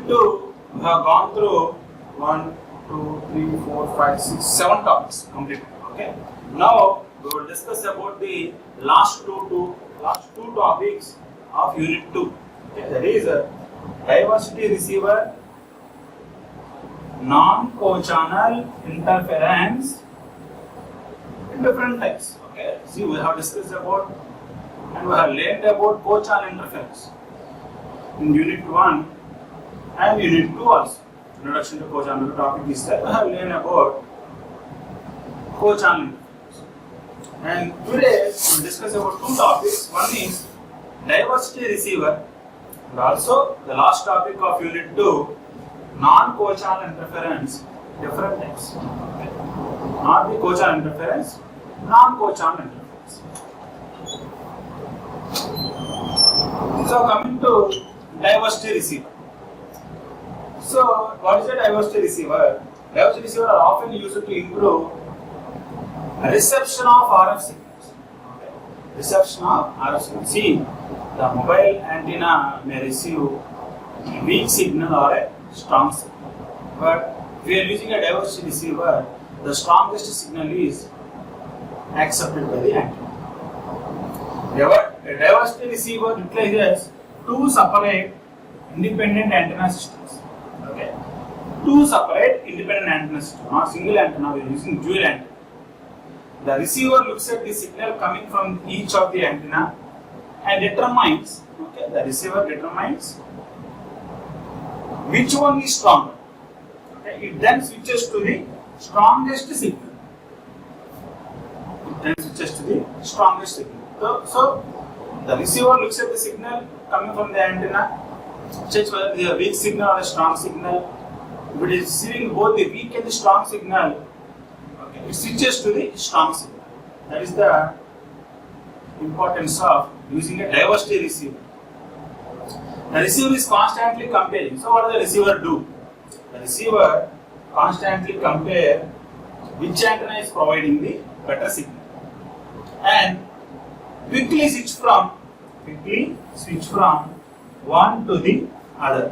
Unit 2, we have gone through 1, 2, 3, 4, 5, 6, 7 topics completed. Okay. Now we will discuss about the last two topics of Unit 2. Okay. That is diversity receiver, non-co-channel interference in different types. Okay. See, we have discussed about and we have learned about co-channel interference in Unit 1 and Unit 2 also. Introduction to co-channel topic is that we have learned about co-channel interference. And today we will discuss about two topics. One is diversity receiver and also the last topic of Unit 2, non-co-channel interference, different types. Okay. Not the co-channel interference, non-co-channel interference. So coming to diversity receiver. So what is a diversity receiver? Diversity receiver are often used to improve reception of RF signals. Okay. Reception of RF signals. See, the mobile antenna may receive a weak signal or a strong signal. But if we are using a diversity receiver, the strongest signal is accepted by the antenna. A diversity receiver utilizes two separate independent antenna systems. Okay. Two separate independent antenna systems. Not single antenna, we are using dual antenna. The receiver looks at the signal coming from each of the antenna and determines, okay, the receiver determines which one is stronger. Okay. It then switches to the strongest signal. So the receiver looks at the signal coming from the antenna, checks whether it is a weak signal or a strong signal. If it is receiving both the weak and the strong signal, okay, it switches to the strong signal. That is the importance of using a diversity receiver. The receiver is constantly comparing. So what does the receiver do? The receiver constantly compare which antenna is providing the better signal and quickly switch from one to the other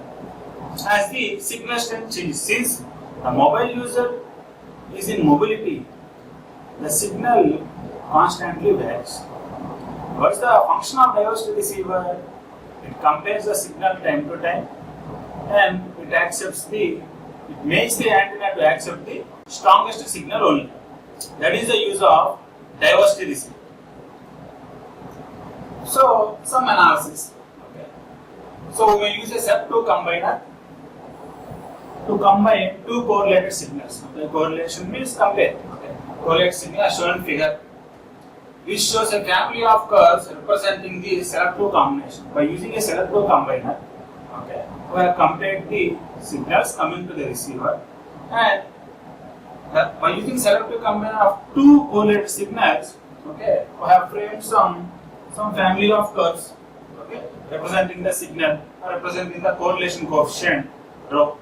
as the signal strength changes. Since the mobile user is in mobility, the signal constantly varies. What is the function of diversity receiver? It compares the signal time to time and it makes the antenna to accept the strongest signal only. That is the use of diversity receiver. So, some analysis. Okay. So, we may use a SEP2 combiner to combine two correlated signals. Okay. Correlation means compare. Okay. Correlated signal as shown in figure, which shows a family of curves representing the SEP2 combination. By using a SEP2 combiner, okay, we have compared the signals coming to the receiver, and by using SEP2 combiner of two correlated signals, okay, we have framed some family of curves, okay, representing the signal or representing the correlation coefficient rho.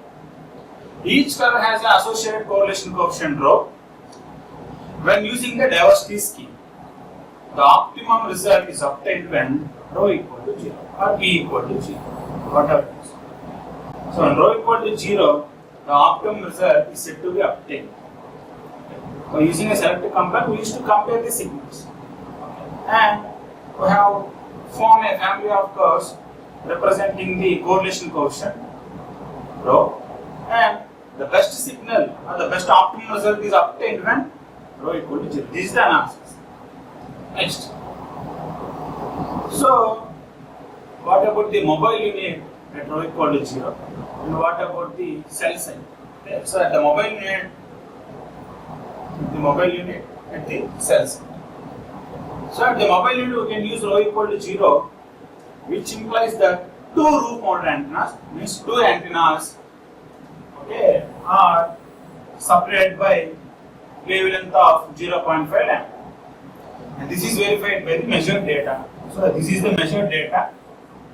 Each curve has an associated correlation coefficient rho. When using the diversity scheme, the optimum result is obtained when rho equal to 0 or p equal to 0, whatever it is. So when rho equal to 0, the optimum result is said to be obtained. Okay. By using a selective compare, we used to compare the signals. Okay. And we have formed a family of curves representing the correlation coefficient rho, and the best signal or the best optimum result is obtained when rho equal to 0. This is the analysis. Next. So, what about the mobile unit at rho equal to 0? And what about the cell side? Okay. So, at the mobile unit at the cell side. So at the mobile unit, we can use rho equal to 0, which implies that two roof mounted antennas, means two antennas, okay, are separated by wavelength of 0.5 lambda. And this is verified by the measured data. So this is the measured data,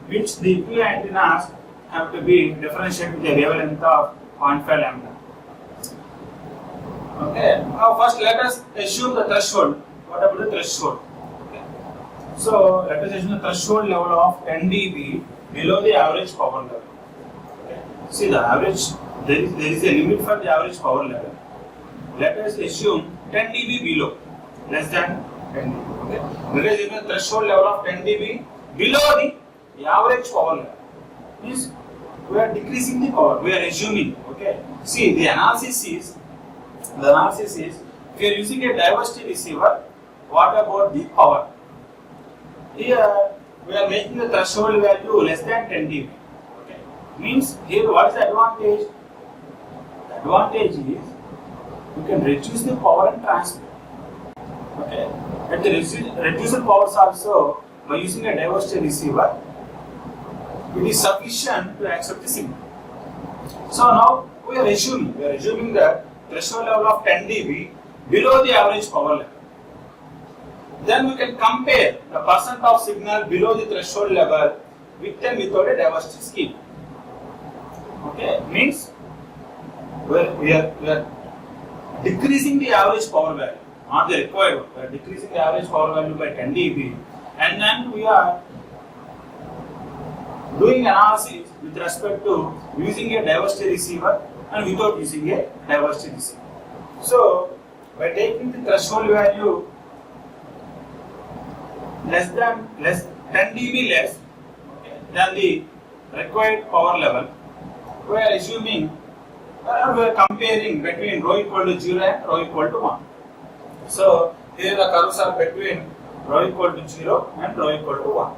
which the two antennas have to be differentiated with a wavelength of 0.5 lambda. Okay. Now first let us assume the threshold. What about the threshold? Okay. So let us assume the threshold level of 10 dB below the average power level. Okay. See the average, there is a limit for the average power level. Let us assume 10 dB below, less than 10 dB. Okay. There is a threshold level of 10 dB below the average power level. Means we are decreasing the power. We are assuming. Okay. See the analysis is if you are using a diversity receiver, what about the power? Here we are making the threshold value less than 10 dB. Okay. Means here what is the advantage? The advantage is you can reduce the power and transmit. Okay. At the reduced powers also, by using a diversity receiver, it is sufficient to accept the signal. So now we are assuming that threshold level of 10 dB below the average power level. Then we can compare the percent of signal below the threshold level with and without a diversity scheme. Okay, means we are decreasing the average power value, not the required one. We are decreasing the average power value by 10 dB, and then we are doing analysis with respect to using a diversity receiver and without using a diversity receiver. So by taking the threshold value less 10 dB less, okay, than the required power level, we are assuming we are comparing between rho equal to 0 and rho equal to 1. So here the curves are between rho equal to 0 and rho equal to 1.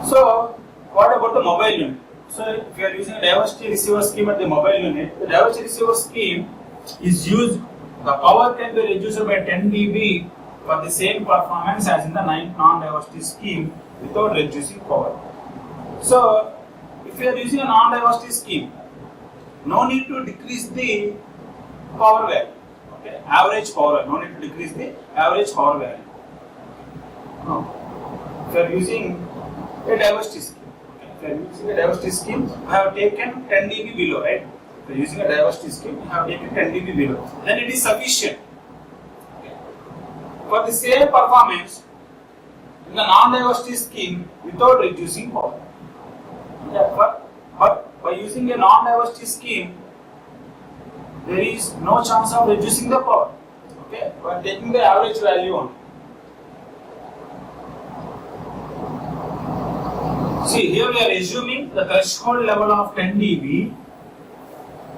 So what about the mobile unit? So if you are using a diversity receiver scheme at the mobile unit, the diversity receiver scheme is used, the power can be reduced by 10 dB for the same performance as in the non-diversity scheme without reducing power. So if you are using a non-diversity scheme, no need to decrease the power value. Okay, average power. No need to decrease the average power value. No. If you are using a diversity scheme, if you are using a diversity scheme, we have taken 10 dB below, right? If you are using a diversity scheme, we have taken 10 dB below. Then it is sufficient. Okay. For the same performance in the non-diversity scheme without reducing power. Yeah, but by using a non-diversity scheme, there is no chance of reducing the power. Okay, we are taking the average value only. See, here we are assuming the threshold level of 10 dB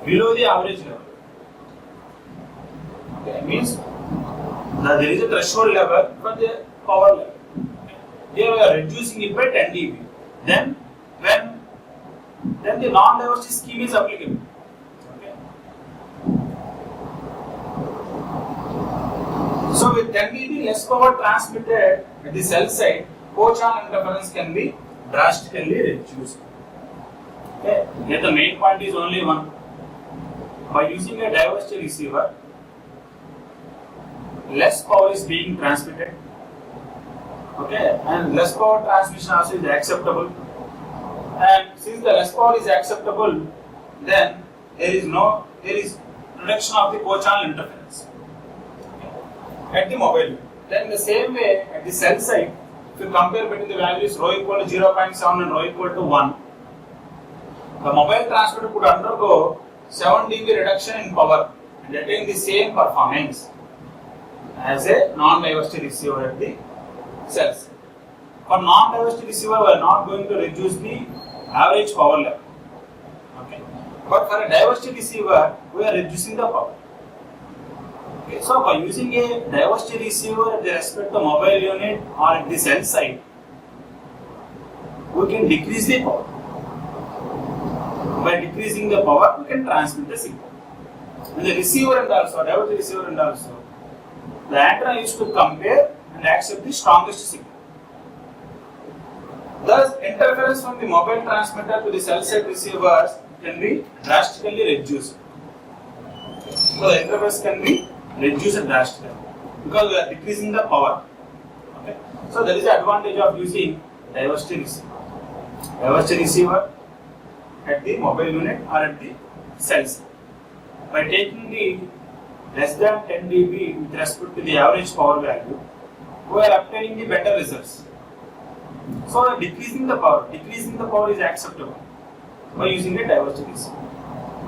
below the average level. Okay, means that there is a threshold level for the power level. Okay. Here we are reducing it by 10 dB. Then the non-diversity scheme is applicable. Okay. So with 10 dB less power transmitted at the cell side, co-channel interference can be drastically reduced. Okay. Here the main point is only one. By using a diversity receiver, less power is being transmitted. Okay, and less power transmission also is acceptable. And since the less power is acceptable, then there is reduction of the co-channel interference. Okay. At the mobile unit. Then the same way at the cell side, if you compare between the values rho equal to 0.7 and rho equal to 1, the mobile transmitter could undergo 7 dB reduction in power and attain the same performance as a non-diversity receiver at the cells. For non-diversity receiver, we are not going to reduce the average power level. Okay. But for a diversity receiver, we are reducing the power. Okay. So by using a diversity receiver at the respect to mobile unit or at the cell side, we can decrease the power. By decreasing the power, we can transmit the signal. And the receiver and also, diversity receiver and also, the antenna used to compare and accept the strongest signal. Thus, interference from the mobile transmitter to the cell side receivers can be drastically reduced. So the interference can be reduced drastically because we are decreasing the power. Okay. So there is the advantage of using diversity receiver. Diversity receiver at the mobile unit or at the cells. By taking the less than 10 dB with respect to the average power value, we are obtaining the better results. So decreasing the power is acceptable. by using a diversity receiver.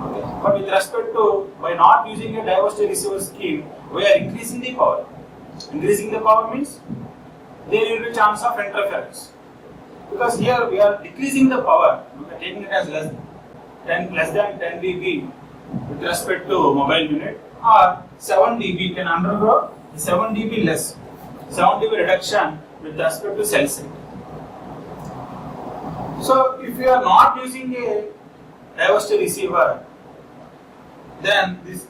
Okay. But with respect to, by not using a diversity receiver scheme, we are increasing the power. Increasing the power means there will be a chance of interference. Because here we are decreasing the power, okay, taking it as less than 10 dB with respect to mobile unit, or 7 dB can undergo 7 dB less, 7 dB reduction with respect to cell site. So if you are not using a diversity receiver, then this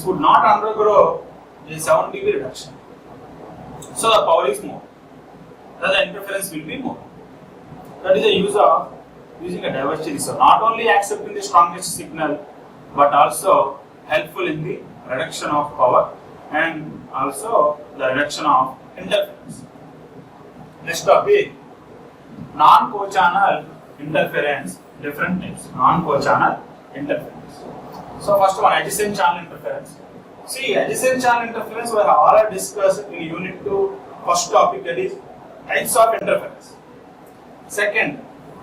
would not undergo a 7 dB reduction. So the power is more, the interference will be more. That is the use of using a diversity receiver. Not only accepting the strongest signal, but also helpful in the reduction of power and also the reduction of interference. Next topic, non-co-channel interference, different types. Non-co-channel interference. So first one, adjacent channel interference. See, adjacent channel interference we have already discussed in Unit 2, first topic, that is types of interference. Second,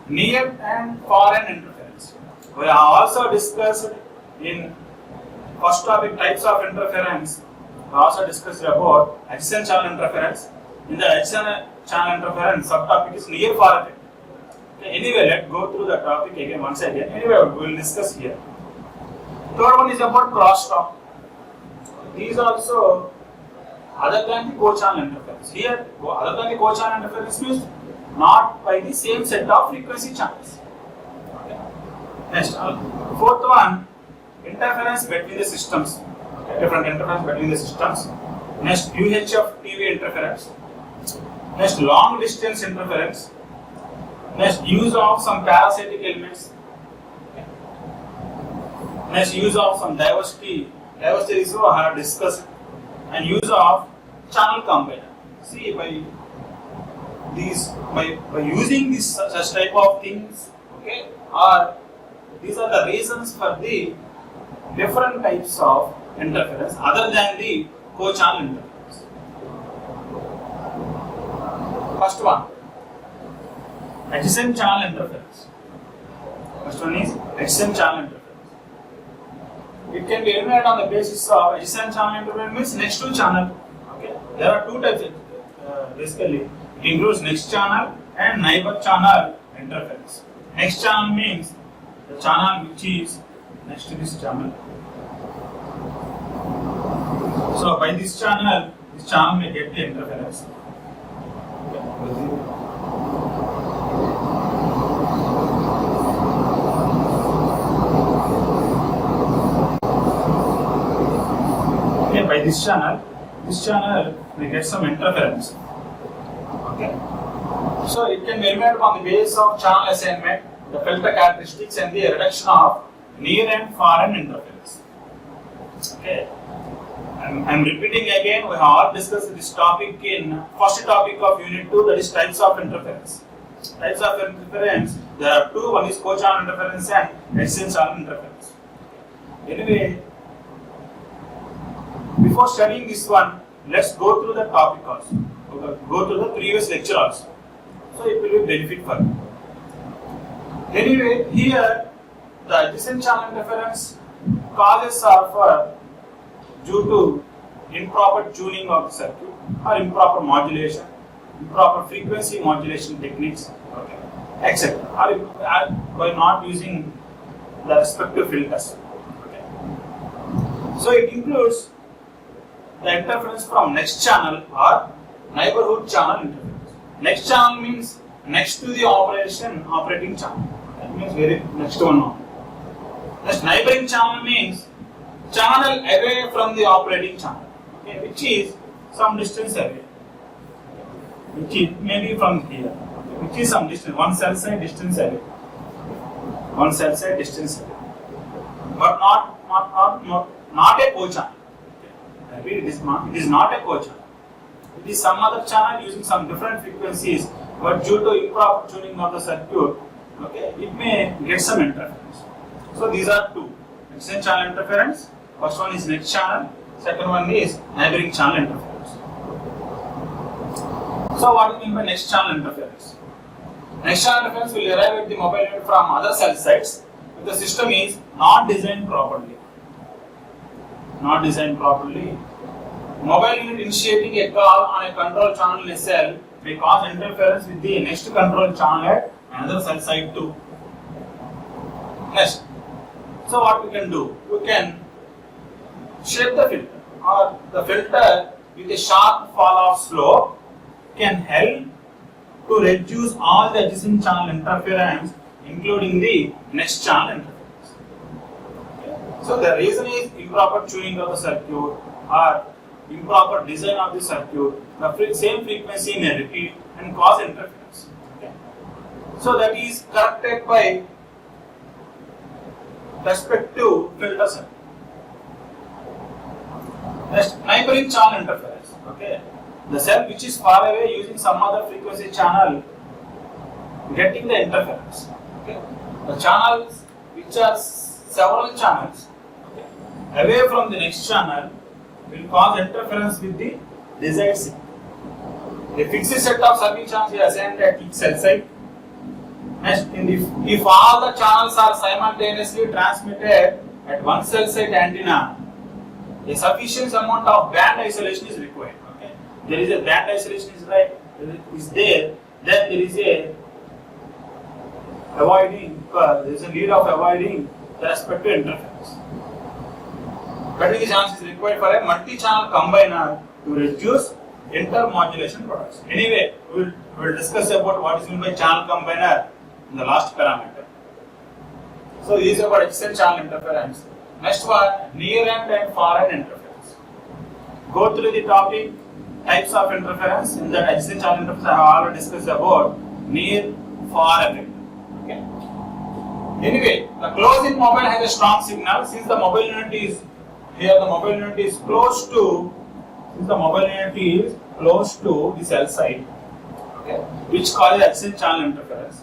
near and far end interference. We have also discussed in first topic types of interference. We also discussed about adjacent channel interference. In the adjacent channel interference, subtopic is near far end. Okay, anyway, let's go through the topic again once again. Anyway, we will discuss here. Third one is about crosstalk. These also other than the co-channel interference. Here, other than the co-channel interference means not by the same set of frequency channels. Okay. Next, fourth one, interference between the systems. Okay. Different interference between the systems. Next, UHF TV interference. Next, long distance interference. Next, use of some parasitic elements. Okay. Next, use of some diversity receiver I have discussed, and use of channel combiner. See, by using this such type of things, okay, or these are the reasons for the different types of interference other than the co-channel interference. First one, adjacent channel interference. First one is adjacent channel interference. It can be eliminated on the basis of adjacent channel interference means next to channel. Okay, there are two types. Basically, it includes next channel and neighbor channel interference. Next channel means the channel which is next to this channel. So by this channel may get the interference. Okay, by this channel we get some interference. Okay. So it can be eliminated on the basis of channel assignment, the filter characteristics, and the reduction of near and far end interference. Okay. I'm repeating again, we have all discussed this topic in first topic of Unit 2, that is types of interference. Types of interference, there are two, one is co-channel interference and adjacent channel interference. Anyway, before studying this one, let's go through the topic also. Go through the previous lecture also. So it will be benefit for you. Anyway, here the adjacent channel interference causes are for due to improper tuning of the circuit or improper modulation, improper frequency modulation techniques, okay, etc. Or by not using the respective filters. Okay. So it includes the interference from next channel or neighborhood channel interference. Next channel means next to the operating channel. That means very next to one. Next, neighboring channel means channel away from the operating channel, okay, which is some distance away, which is maybe from here, okay, which is some distance, one cell side distance away, but not a co-channel. Okay. It is not a co-channel. It is some other channel using some different frequencies, but due to improper tuning of the circuit, okay, it may get some interference. So these are two: adjacent channel interference. First one is next channel. Second one is neighboring channel interference. So what do you mean by next channel interference? Next channel interference will arrive at the mobile unit from other cell sites if the system is not designed properly. Not designed properly. Mobile unit initiating a call on a control channel in a cell may cause interference with the next control channel at another cell site too. Next. So what we can do? We can shape the filter, or the filter with a sharp fall off slope can help to reduce all the adjacent channel interference, including the next channel interference. Okay. So the reason is improper tuning of the circuit or improper design of the circuit. The same frequency may repeat and cause interference. Okay. So that is corrected by respect to filter circuit. Next, neighboring channel interference. Okay. The cell which is far away using some other frequency channel getting the interference. Okay. The channels which are several channels, okay, away from the next channel will cause interference with the desired signal. A fixed set of serving channels is assigned at each cell site. Next, if all the channels are simultaneously transmitted at one cell site antenna, a sufficient amount of band isolation is required. Okay? There is a band isolation is there, then there is a need of avoiding the respective interference. But the chance is required for a multi-channel combiner to reduce intermodulation products. Anyway, we will discuss about what is meant by channel combiner in the last parameter. So these are about adjacent channel interference. Next one, near end and far end interference. Go through the topic types of interference. In that adjacent channel interference, I have already discussed about near, far effect. Okay. Anyway, the close-in mobile has a strong signal since the mobile unit is here. The mobile unit is close to the cell site, okay, which causes adjacent channel interference.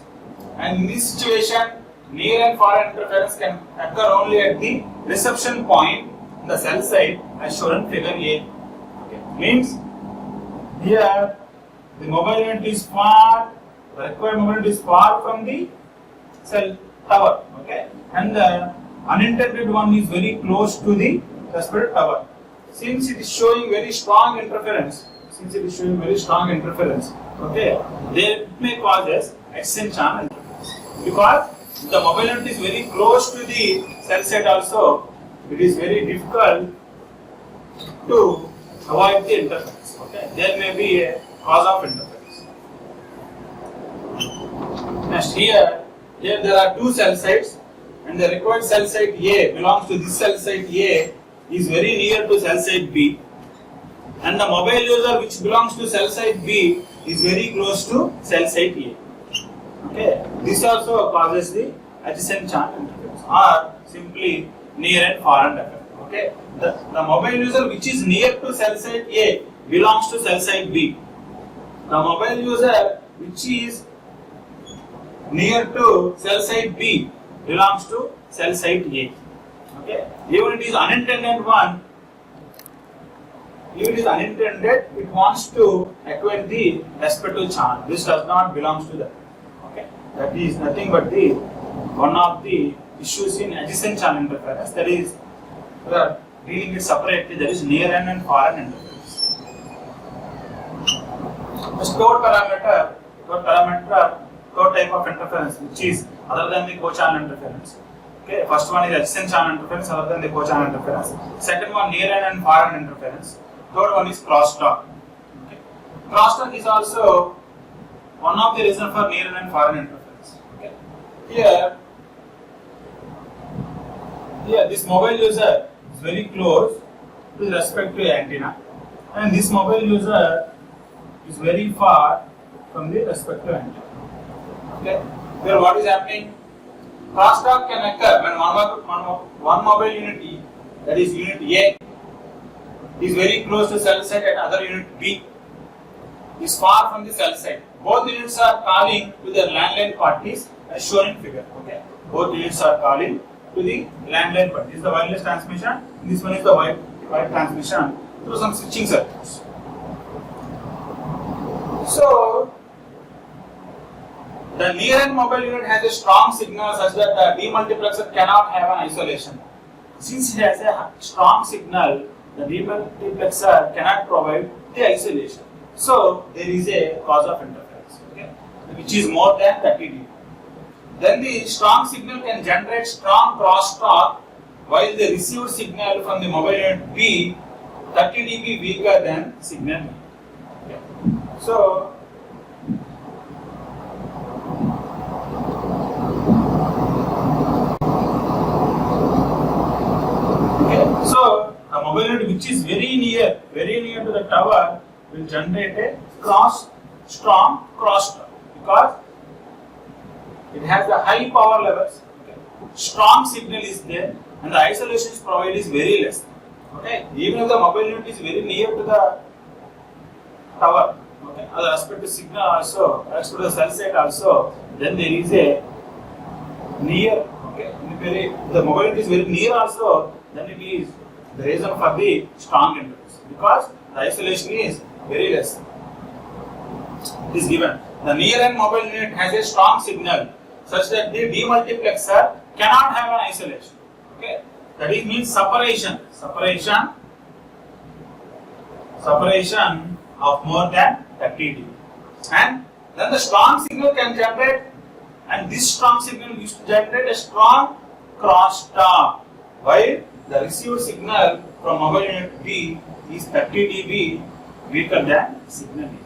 And in this situation, near and far end interference can occur only at the reception point in the cell site as shown in figure A. Okay. Means here the mobile unit is far, the required mobile unit is far from the cell tower, okay, and the unintended one is very close to the respective tower. Since it is showing very strong interference, okay, there may causes adjacent channel interference. Because the mobile unit is very close to the cell site also, it is very difficult to avoid the interference. Okay, there may be a cause of interference. Next, here there are two cell sites, and the required cell site A belongs to this cell site A is very near to cell site B, and the mobile user which belongs to cell site B is very close to cell site A. Okay, this also causes the adjacent channel interference, or simply near and far end effect. Okay, the mobile user which is near to cell site A belongs to cell site B. The mobile user which is near to cell site B belongs to cell site A. Okay, even it is unintended one, it wants to acquire the respective channel. This does not belong to that. Okay, that is nothing but the one of the issues in adjacent channel interference. That is, we are dealing it separately. That is near end and far end interference. The third type of interference, which is other than the co-channel interference. Okay, first one is adjacent channel interference other than the co-channel interference. Second one, near end and far end interference. Third one is crosstalk. Okay. Crosstalk is also one of the reasons for near end and far end interference. Okay. Here this mobile user is very close to the respective antenna, and this mobile user is very far from the respective antenna. Okay. Here what is happening? Crosstalk can occur when one mobile unit, that is unit A, is very close to cell site and other unit B is far from the cell site. Both units are calling to their landline parties as shown in figure. Okay. Both units are calling to the landline party. This is the wireless transmission. This one is the wire transmission through some switching circuits. The near end mobile unit has a strong signal such that the demultiplexer cannot have an isolation. Since it has a strong signal, the demultiplexer cannot provide the isolation. So there is a cause of interference, okay, which is more than 30 dB. Then the strong signal can generate strong crosstalk, while the received signal from the mobile unit B 30 dB weaker than signal B. Okay. So the mobile unit which is very near to the tower will generate a strong crosstalk because it has the high power levels. Okay. Strong signal is there and the isolation provided is very less. Okay. Even if the mobile unit is very near to the tower, okay, as respect to signal also, as respect to the cell site also, then there is a near. Okay. The mobile unit is very near also, then it is the reason for the strong interference because the isolation is very less. It is given. The near end mobile unit has a strong signal such that the demultiplexer cannot have an isolation. Okay, that is means separation of more than 30 dB. And then the strong signal can generate, and this strong signal used to generate a strong crosstalk, while the received signal from mobile unit B is 30 dB weaker than signal A.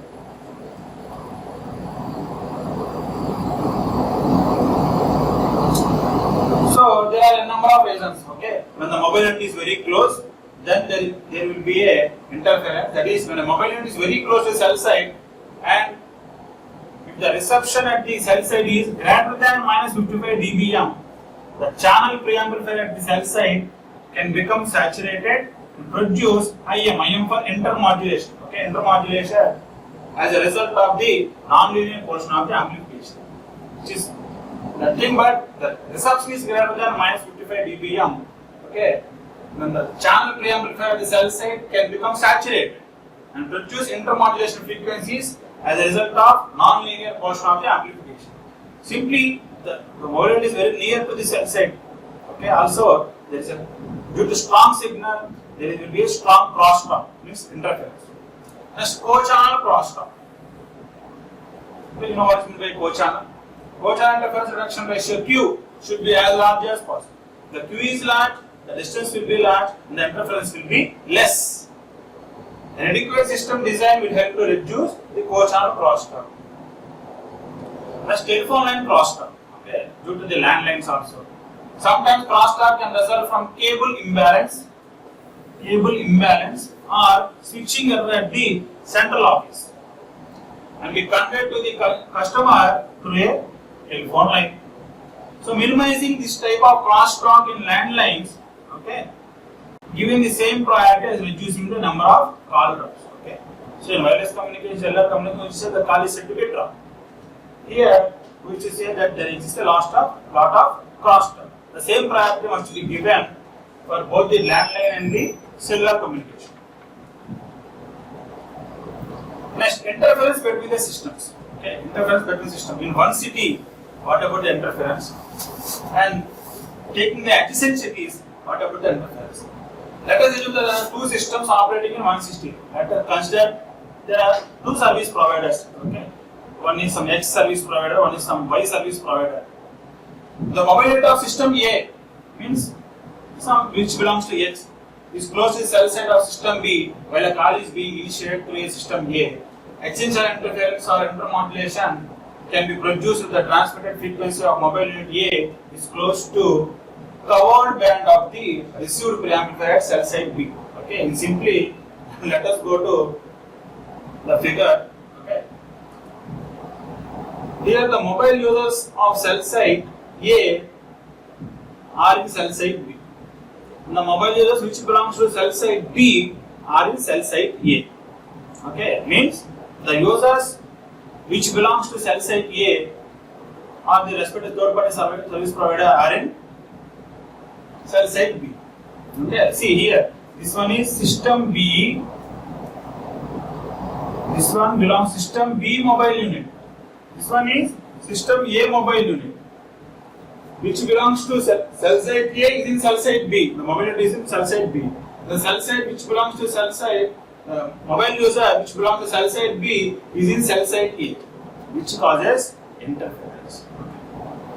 So there are a number of reasons. Okay, when the mobile unit is very close, then there will be a interference. That is, when a mobile unit is very close to the cell site, and if the reception at the cell site is greater than minus 55 dBm, the channel preamplifier at the cell site can become saturated and produce IM for intermodulation. Okay, intermodulation as a result of the non-linear portion of the amplification, which is nothing but the reception is greater than minus 55 dBm. Okay, then the channel preamplifier at the cell site can become saturated and produce intermodulation frequencies as a result of non-linear portion of the amplification. Simply, the mobile is very near to the cell site. Okay, also there is a due to strong signal, there will be a strong crosstalk, means interference. Next, co-channel crosstalk. You know what is meant by co-channel? Co-channel interference reduction ratio Q should be as large as possible. The Q is large, the distance will be large, and the interference will be less. An adequate system design will help to reduce the co-channel crosstalk. Next, telephone line crosstalk. Okay, due to the landlines also. Sometimes crosstalk can result from cable imbalance or switching error at the central office and be conveyed to the customer through a telephone line. So minimizing this type of crosstalk in landlines, okay, giving the same priority as reducing the number of call drops. Okay, so in wireless communication, cellular communication, the call is said to be dropped. Here, we should say that there exists a lot of crosstalk. The same priority must be given for both the landline and the cellular communication. Next, interference between the systems. Okay, interference between systems. In one city, what about the interference? And taking the adjacent cities, what about the interference? Let us assume there are two systems operating in one city. Let us consider there are two service providers. Okay, one is some X service provider, one is some Y service provider. The mobile unit of system A means some which belongs to X is close to the cell site of system B while a call is being initiated through a system A. Exchange or interference or intermodulation can be produced if the transmitted frequency of mobile unit A is close to covered band of the received preamplifier at cell site B. Okay, and simply let us go to the figure. Okay, here the mobile users of cell site A are in cell site B. And the mobile users which belongs to cell site B are in cell site A. Okay, means the users which belongs to cell site A or the respective third party service provider are in cell site B. Okay, see here, this one is system B. This one belongs to system B mobile unit. This one is system A mobile unit, which belongs to cell site A is in cell site B. The mobile unit is in cell site B. The cell site which belongs to cell site mobile user which belongs to cell site B is in cell site A, which causes interference.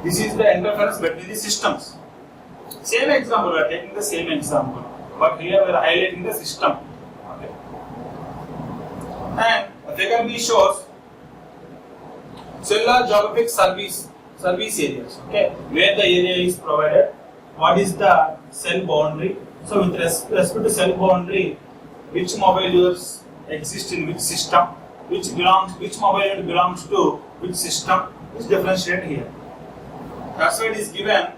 This is the interference between the systems. Same example, we are taking the same example, but here we are highlighting the system. Okay. And the figure B shows cellular geographic service areas. Okay, where the area is provided. What is the cell boundary? So, with respect to cell boundary, which mobile users exist in which system, which mobile unit belongs to which system is differentiated here. That's why it is given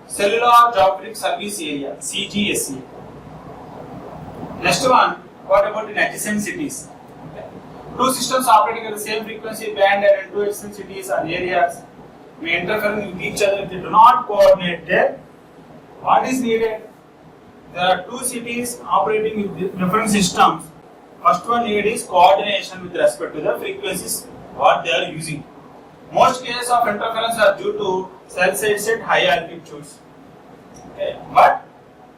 cellular geographic service area (CGSA). Next one, what about in adjacent cities? Okay. Two systems operating at the same frequency band and in two adjacent cities or areas may interfere with each other if they do not coordinate there. What is needed? There are two cities operating with different systems. First one needed is coordination with respect to the frequencies what they are using. Most cases of interference are due to cell sites at high altitudes. Okay. But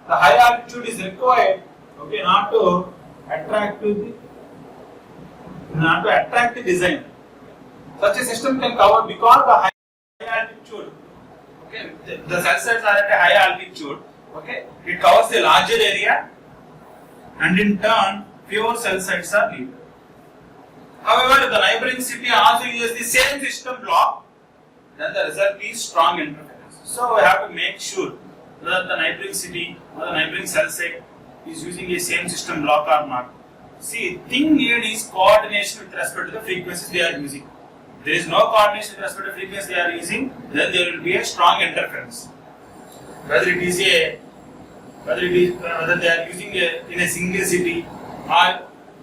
the high altitude is required, okay, not to attract the design. Such a system can cover because the high altitude. Okay, the cell sites are at a high altitude. Okay, it covers a larger area, and in turn, fewer cell sites are needed. However, the neighboring city also uses the same system block, then the result is strong interference. So we have to make sure that the neighboring city or the neighboring cell site is using the same system block or not. See, thing needed is coordination with respect to the frequencies they are using. If there is no coordination with respect to the frequencies they are using, then there will be a strong interference. Whether they are using in a single city or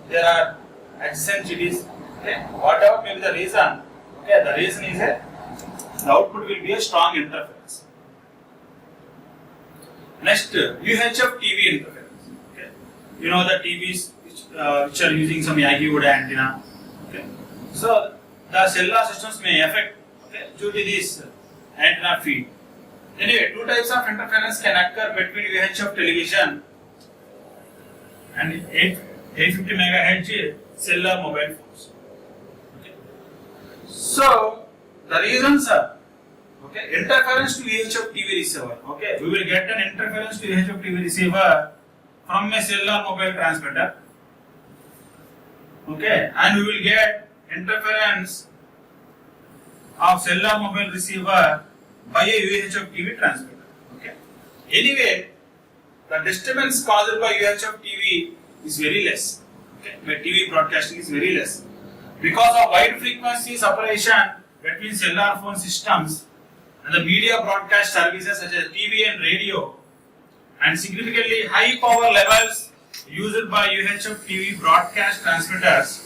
there are adjacent cities, okay, whatever may be the reason, okay, the reason is the output will be a strong interference. Next, UHF TV interference. Okay, you know the TVs which are using some Yagi wood antenna. Okay, so the cellular systems may affect, okay, due to this antenna feed. Anyway, two types of interference can occur between UHF television and 850 MHz cellular mobile phones. Okay. So the reasons are, okay, interference to UHF TV receiver. Okay, we will get an interference to UHF TV receiver from a cellular mobile transmitter. Okay, and we will get interference of cellular mobile receiver by a UHF TV transmitter. Okay. Anyway, the disturbance caused by UHF TV is very less. Okay, by TV broadcasting is very less because of wide frequency separation between cellular phone systems and the media broadcast services such as TV and radio, and significantly high power levels used by UHF TV broadcast transmitters.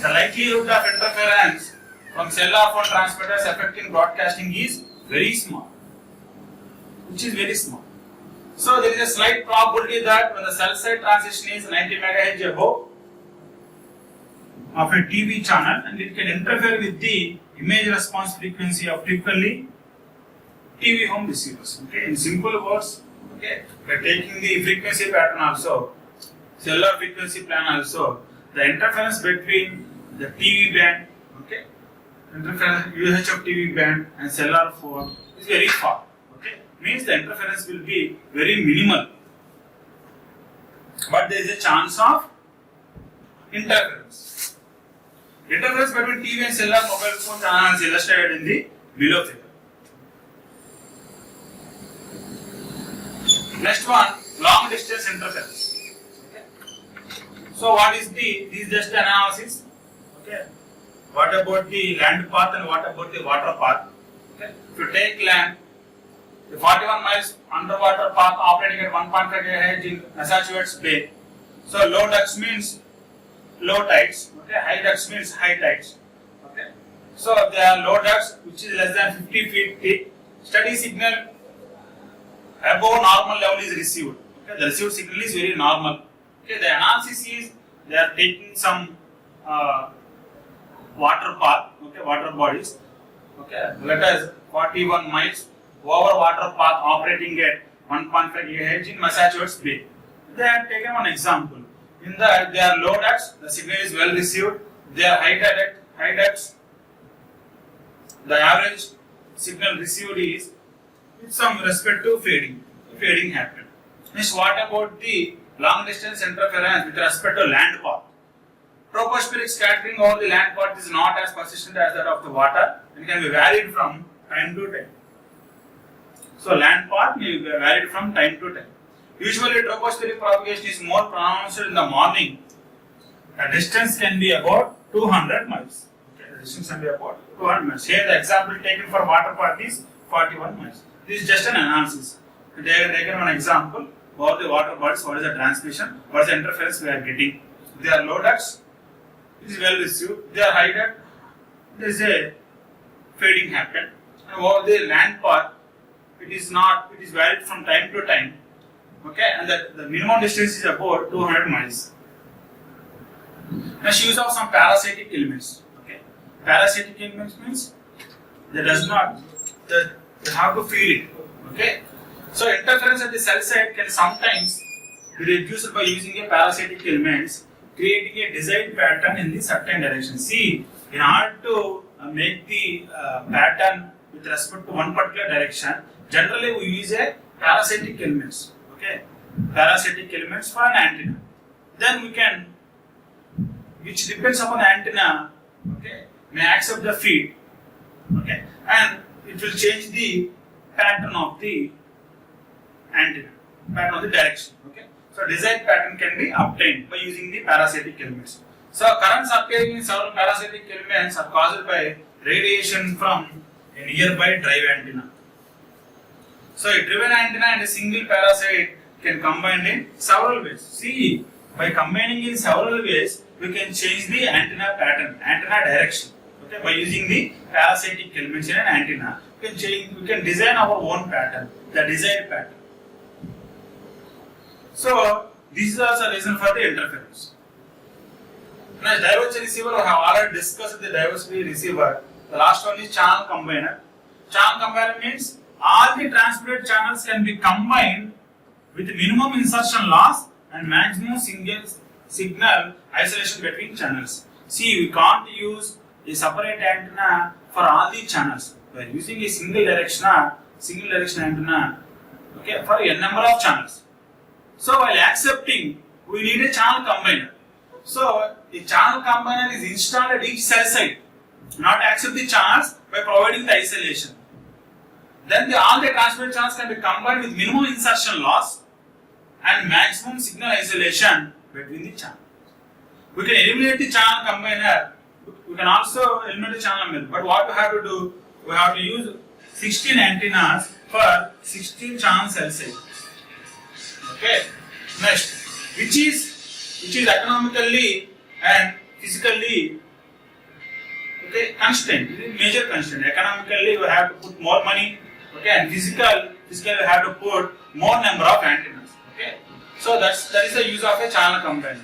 The likelihood of interference from cellular phone transmitters affecting broadcasting is very small, which is very small. So there is a slight probability that when the cell site transition is 90 MHz above of a TV channel, and it can interfere with the image response frequency of typically TV home receivers. Okay, in simple words, okay, by taking the frequency pattern also, cellular frequency plan also, the interference between the TV band, okay, interference UHF TV band and cellular phone is very far. Okay, means the interference will be very minimal, but there is a chance of interference. Interference between TV and cellular mobile phones are illustrated in the below figure. Next one, long distance interference. Okay. So what is this is just analysis. Okay. What about the land path and what about the water path? Okay. If you take land, the 41 miles underwater path operating at 1.5 GHz in Massachusetts Bay. So low ducts means low tides. Okay. High ducts means high tides. Okay. So if there are low ducts which is less than 50 feet thick, steady signal above normal level is received. Okay. The received signal is very normal. Okay. The analysis is they are taking some water path, okay, water bodies, Okay, let us 41 miles over water path operating at 1.5 GHz in Massachusetts Bay. They have taken one example. In that, they are low ducts, the signal is well received. They are high ducts. The average signal received is with some respect to fading. Fading happened. Next, what about the long distance interference with respect to land path? Tropospheric scattering over the land path is not as persistent as that of the water and can be varied from time to time. So, land path may be varied from time to time. Usually, tropospheric propagation is more pronounced in the morning. The distance can be about 200 miles. Okay, the distance can be about 200 miles. Here, the example taken for water path is 41 miles. This is just an analysis. They have taken one example about the water bodies, what is the transmission, what is the interference we are getting. They are low ducts, it is well received. They are high duct, there is a fading happen. And over the land path, it is varied from time to time. Okay, and the minimum distance is about 200 miles. Next, use of some parasitic elements. Okay, parasitic elements means they have to feel it. Okay, so interference at the cell site can sometimes be reduced by using a parasitic elements, creating a desired pattern in the certain direction. See, in order to make the pattern with respect to one particular direction, generally we use a parasitic elements. Okay, parasitic elements for an antenna. Then we can, which depends upon the antenna, okay, may accept the feed, okay, and it will change the pattern of the antenna, pattern of the direction. Okay, so desired pattern can be obtained by using the parasitic elements. So currents occurring in several parasitic elements are caused by radiation from a nearby drive antenna. So a driven antenna and a single parasite can combine in several ways. See, by combining in several ways, we can change the antenna pattern, antenna direction. Okay, by using the parasitic elements in an antenna, we can design our own pattern, the desired pattern. So this is also a reason for the interference. Now, diversity receiver, we have already discussed the diversity receiver. The last one is channel combiner. Channel combiner means all the transmitted channels can be combined with minimum insertion loss and maximum signal isolation between channels. See, we can't use a separate antenna for all the channels. We are using a single direction antenna, okay, for a number of channels. So while accepting, we need a channel combiner. So a channel combiner is installed at each cell site, not accept the channels by providing the isolation. Then all the transmitted channels can be combined with minimum insertion loss and maximum signal isolation between the channels. We can eliminate the channel combiner. We can also eliminate the channel combiner. But what we have to do, we have to use 16 antennas for 16 channel cell sites. Okay. Next, which is economically and physically, okay, constraint. This is major constraint. Economically, we have to put more money. Okay, and physically we have to put more number of antennas. Okay, so that is the use of a channel combiner.